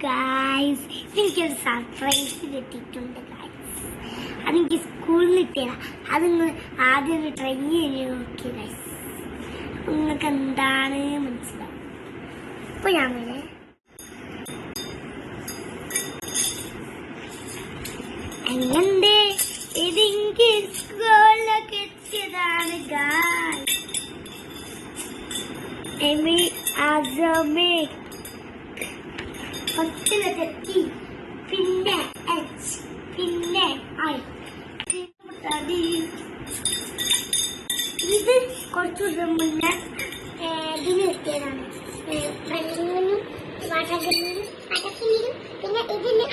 Guys, എനിക്കൊരു surprise കിട്ടിയിട്ടുണ്ട് guys. അതെനിക്ക് സ്കൂളിൽ കിട്ടിയതാ. അതൊന്ന് ആദ്യം ഒന്ന് ട്രൈ ചെയ്ത് നോക്കി ഗായ്സ്. നിങ്ങൾക്ക് എന്താണ് മനസ്സിലാവും. ഇപ്പൊ ഞാൻ വരെ എങ്ങനെ ഇതെനിക്ക് സ്കൂളിലൊക്കെ എത്തിയതാണ് ഗായ്സ്. ഫസ്റ്റിലെത്തി, പിന്നെ എച്ച്, പിന്നെ ഐ. ഇത് കുറച്ചു ദിവസം മുന്നേ ഇതിന് എത്തിയതാണ്. വെള്ളങ്ങളും വാട്ടർ പിന്നെ ഇതിന്